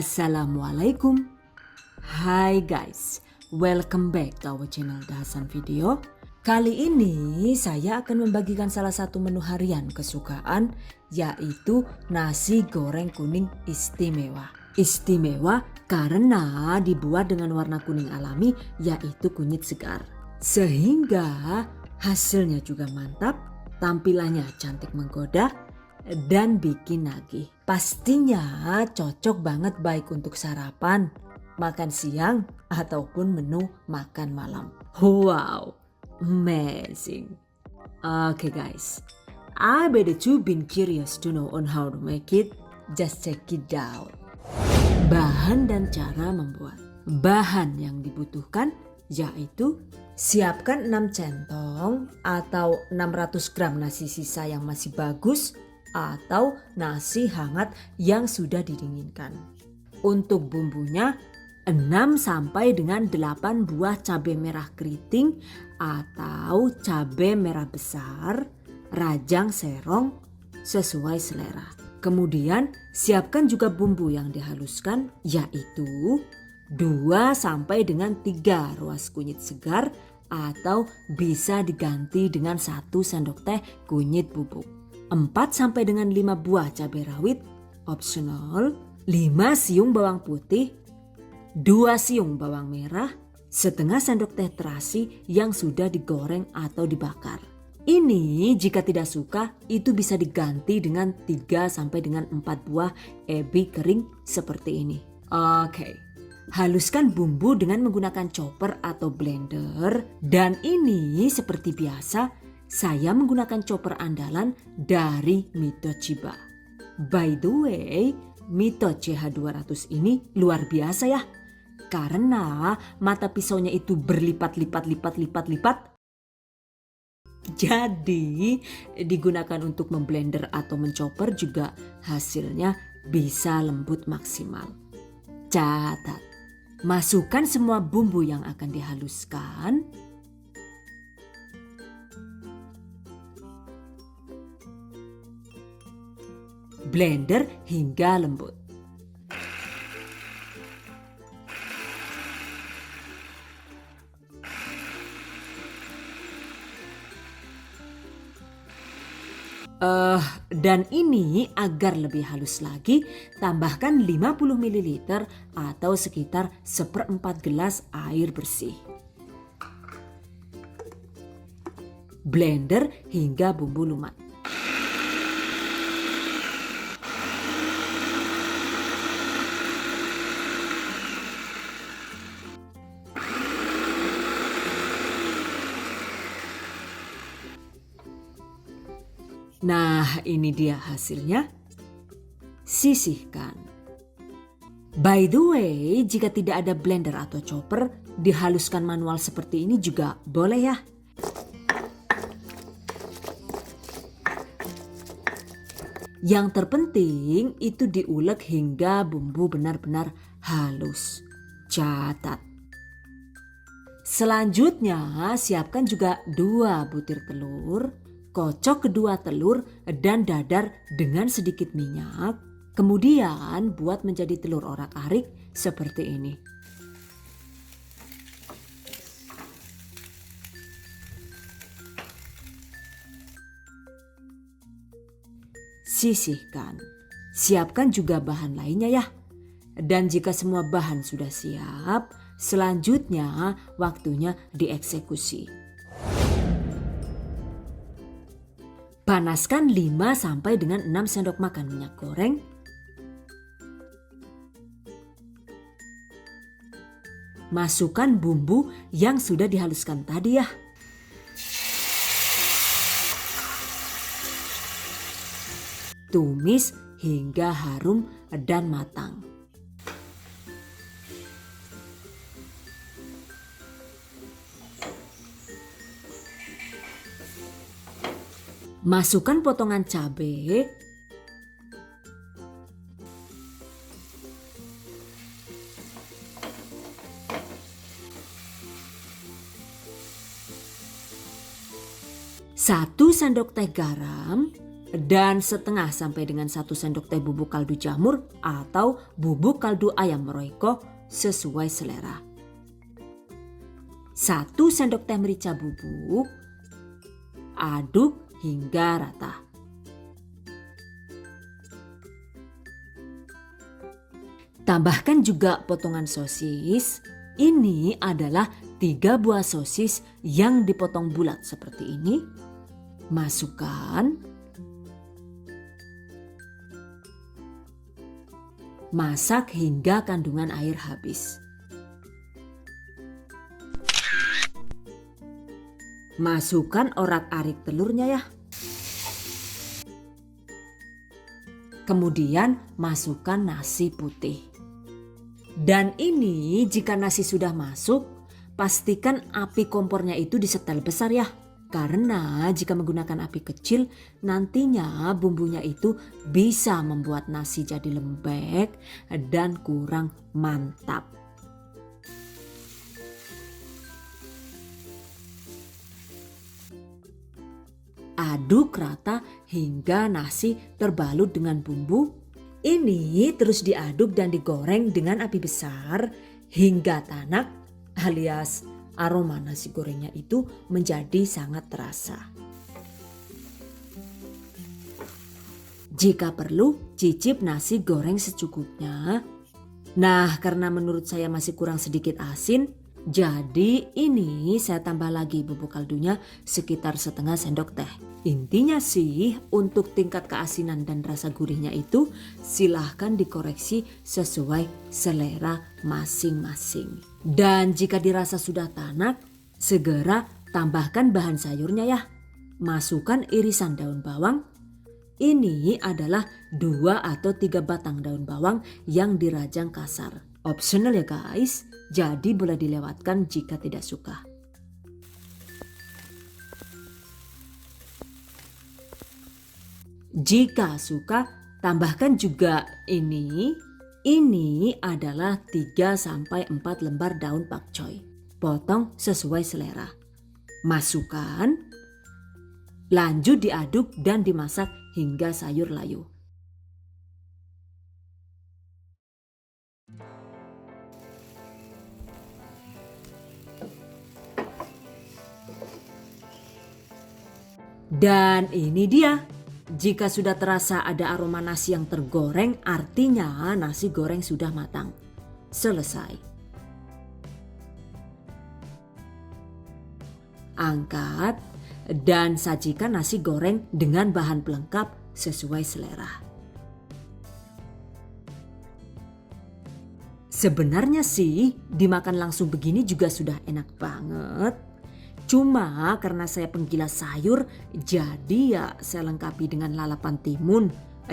Assalamualaikum. Hai guys, welcome back to our channel Dahasan Video. Kali ini saya akan membagikan salah satu menu harian kesukaan, yaitu nasi goreng kuning istimewa. Istimewa karena dibuat dengan warna kuning alami, yaitu kunyit segar. Sehingga hasilnya juga mantap, tampilannya cantik menggoda, dan bikin nagih. Pastinya cocok banget baik untuk sarapan, makan siang, ataupun menu makan malam. Wow, amazing. Okay guys, I bet that you've been curious to know on how to make it. Just check it out. Bahan dan cara membuat. Bahan yang dibutuhkan yaitu siapkan 6 centong atau 600 gram nasi sisa yang masih bagus atau nasi hangat yang sudah didinginkan. Untuk bumbunya 6 sampai dengan 8 buah cabai merah keriting atau cabai merah besar, rajang serong sesuai selera. Kemudian siapkan juga bumbu yang dihaluskan yaitu 2 sampai dengan 3 ruas kunyit segar atau bisa diganti dengan 1 sendok teh kunyit bubuk. 4 sampai dengan 5 buah cabai rawit optional, 5 siung bawang putih, 2 siung bawang merah, setengah sendok teh terasi yang sudah digoreng atau dibakar. Ini jika tidak suka itu bisa diganti dengan 3 sampai dengan 4 buah ebi kering seperti ini. Oke. Haluskan bumbu dengan menggunakan chopper atau blender, dan ini seperti biasa saya menggunakan chopper andalan dari Mito Chiba. By the way, Mito CH200 ini luar biasa ya. Karena mata pisaunya itu berlipat-lipat. Jadi digunakan untuk memblender atau menchopper juga hasilnya bisa lembut maksimal. Catat, masukkan semua bumbu yang akan dihaluskan. Blender hingga lembut. Dan ini agar lebih halus lagi, tambahkan 50 ml atau sekitar 1/4 gelas air bersih. Blender hingga bumbu lumat. Nah, ini dia hasilnya. Sisihkan. By the way, jika tidak ada blender atau chopper, dihaluskan manual seperti ini juga boleh ya. Yang terpenting itu diulek hingga bumbu benar-benar halus. Catat. Selanjutnya, siapkan juga 2 butir telur. Kocok kedua telur dan dadar dengan sedikit minyak. Kemudian buat menjadi telur orak-arik seperti ini. Sisihkan. Siapkan juga bahan lainnya ya. Dan jika semua bahan sudah siap, selanjutnya waktunya dieksekusi. Panaskan 5 sampai dengan 6 sendok makan minyak goreng. Masukkan bumbu yang sudah dihaluskan tadi ya. Tumis hingga harum dan matang. Masukkan potongan cabai, satu sendok teh garam, dan setengah sampai dengan 1 sendok teh bubuk kaldu jamur atau bubuk kaldu ayam Royco sesuai selera. 1 sendok teh merica bubuk, aduk hingga rata. Tambahkan juga potongan sosis. Ini adalah 3 buah sosis yang dipotong bulat seperti ini. Masukkan. Masak hingga kandungan air habis. Masukkan orak-arik telurnya ya. Kemudian masukkan nasi putih. Dan ini jika nasi sudah masuk, pastikan api kompornya itu disetel besar ya. Karena jika menggunakan api kecil, nantinya bumbunya itu bisa membuat nasi jadi lembek dan kurang mantap. Aduk rata hingga nasi terbalut dengan bumbu. Ini terus diaduk dan digoreng dengan api besar hingga tanak alias aroma nasi gorengnya itu menjadi sangat terasa. Jika perlu, cicip nasi goreng secukupnya. Nah, karena menurut saya masih kurang sedikit asin, jadi ini saya tambah lagi bubuk kaldunya sekitar setengah sendok teh. Intinya sih untuk tingkat keasinan dan rasa gurihnya itu silahkan dikoreksi sesuai selera masing-masing. Dan jika dirasa sudah tanak, segera tambahkan bahan sayurnya ya. Masukkan irisan daun bawang. Ini adalah 2 atau 3 batang daun bawang yang dirajang kasar. Optional ya guys, jadi boleh dilewatkan jika tidak suka. Jika suka, tambahkan juga ini. Ini adalah 3-4 lembar daun pakcoy. Potong sesuai selera. Masukkan. Lanjut diaduk dan dimasak hingga sayur layu. Dan ini dia. Jika sudah terasa ada aroma nasi yang tergoreng, artinya nasi goreng sudah matang. Selesai. Angkat dan sajikan nasi goreng dengan bahan pelengkap sesuai selera. Sebenarnya sih dimakan langsung begini juga sudah enak banget. Cuma karena saya penggila sayur, jadi ya saya lengkapi dengan lalapan timun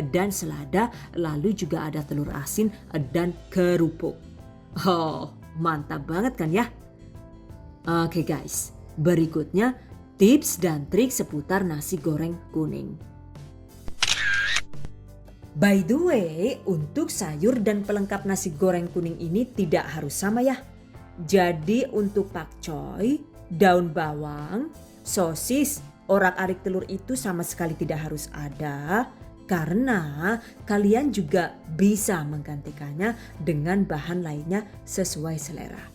dan selada, lalu juga ada telur asin dan kerupuk. Oh, mantap banget kan ya? Oke guys, berikutnya tips dan trik seputar nasi goreng kuning. By the way, untuk sayur dan pelengkap nasi goreng kuning ini tidak harus sama ya. Jadi untuk pakcoy, daun bawang, sosis, orak-arik telur itu sama sekali tidak harus ada. Karena kalian juga bisa menggantikannya dengan bahan lainnya sesuai selera.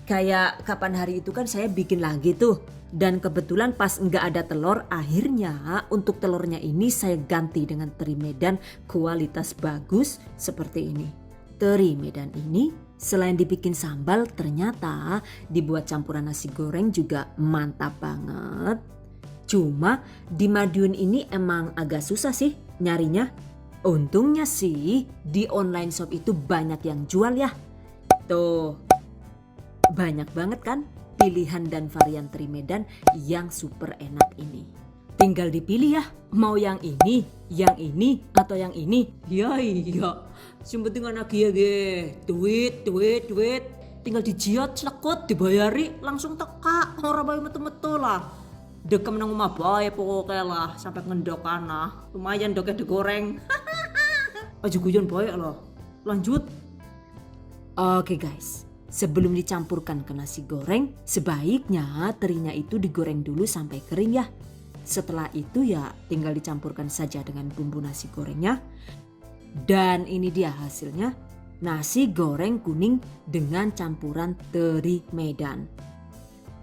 Kayak kapan hari itu kan saya bikin lagi tuh. Dan kebetulan pas nggak ada telur, akhirnya untuk telurnya ini saya ganti dengan teri Medan kualitas bagus seperti ini. Teri Medan ini selain dibikin sambal, ternyata dibuat campuran nasi goreng juga mantap banget. Cuma di Madiun ini emang agak susah sih nyarinya. Untungnya sih di online shop itu banyak yang jual ya. Tuh, banyak banget kan pilihan dan varian teri Medan yang super enak ini. Tinggal dipilih ya, mau yang ini, atau yang ini. Ya iya. Sing penting ana ge duit. Tinggal dijiot celekut dibayari langsung teka, ora bae metu-metu lah. Dekem nang omah bae pokoke lah sampai ngendok ana. Lumayan doke digoreng. Aja guyon bae loh. Lanjut. Oke guys, sebelum dicampurkan ke nasi goreng, sebaiknya terinya itu digoreng dulu sampai kering ya. Setelah itu ya tinggal dicampurkan saja dengan bumbu nasi gorengnya. Dan ini dia hasilnya, nasi goreng kuning dengan campuran teri Medan.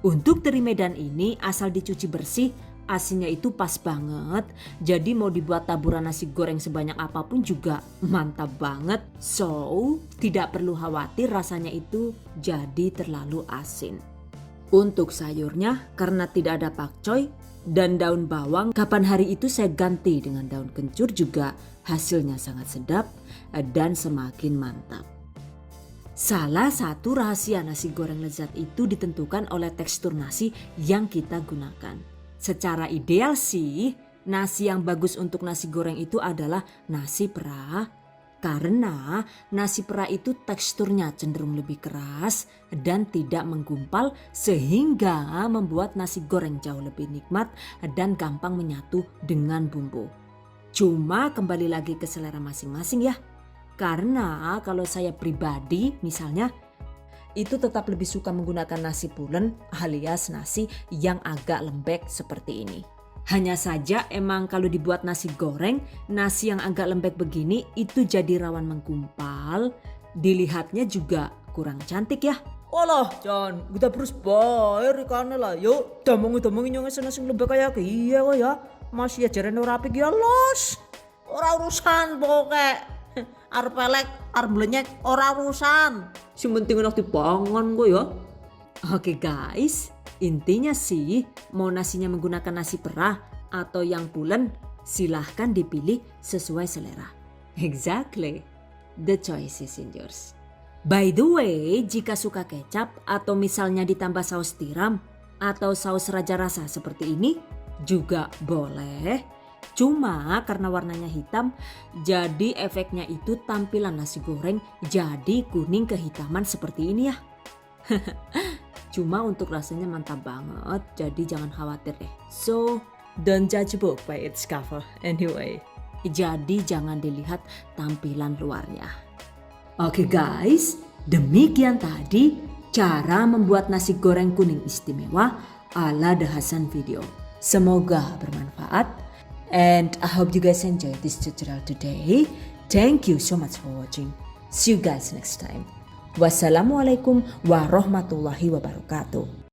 Untuk teri Medan ini asal dicuci bersih, asinnya itu pas banget. Jadi mau dibuat taburan nasi goreng sebanyak apapun juga mantap banget. So, tidak perlu khawatir rasanya itu jadi terlalu asin. Untuk sayurnya, karena tidak ada pakcoy dan daun bawang, kapan hari itu saya ganti dengan daun kencur juga hasilnya sangat sedap dan semakin mantap. Salah satu rahasia nasi goreng lezat itu ditentukan oleh tekstur nasi yang kita gunakan. Secara ideal sih, nasi yang bagus untuk nasi goreng itu adalah nasi perah. Karena nasi perah itu teksturnya cenderung lebih keras dan tidak menggumpal sehingga membuat nasi goreng jauh lebih nikmat dan gampang menyatu dengan bumbu. Cuma kembali lagi ke selera masing-masing ya. Karena kalau saya pribadi misalnya itu tetap lebih suka menggunakan nasi pulen alias nasi yang agak lembek seperti ini. Hanya saja emang kalau dibuat nasi goreng, nasi yang agak lembek begini itu jadi rawan menggumpal. Dilihatnya juga kurang cantik ya. Walah Jan, kita terus bayar ikannya lah. Yuk damongin yang nasi lembek kayak iya kok ya. Masih ajaran ora apik ya los. Ora urusan pokoknya. Arep pelek, arep blenyek, ora urusan. Sing penting enak dipangan kok ya. Oke guys, intinya sih mau nasinya menggunakan nasi perah atau yang pulen silahkan dipilih sesuai selera. Exactly, the choice is in yours. By the way, jika suka kecap atau misalnya ditambah saus tiram atau saus raja rasa seperti ini juga boleh. Cuma karena warnanya hitam, jadi efeknya itu tampilan nasi goreng jadi kuning kehitaman seperti ini ya. Cuma untuk rasanya mantap banget, jadi jangan khawatir deh. So, don't judge a book by its cover anyway. Jadi jangan dilihat tampilan luarnya. Oke guys, demikian tadi cara membuat nasi goreng kuning istimewa ala The Hasan Video. Semoga bermanfaat. And I hope you guys enjoyed this tutorial today. Thank you so much for watching. See you guys next time. Wassalamualaikum warahmatullahi wabarakatuh.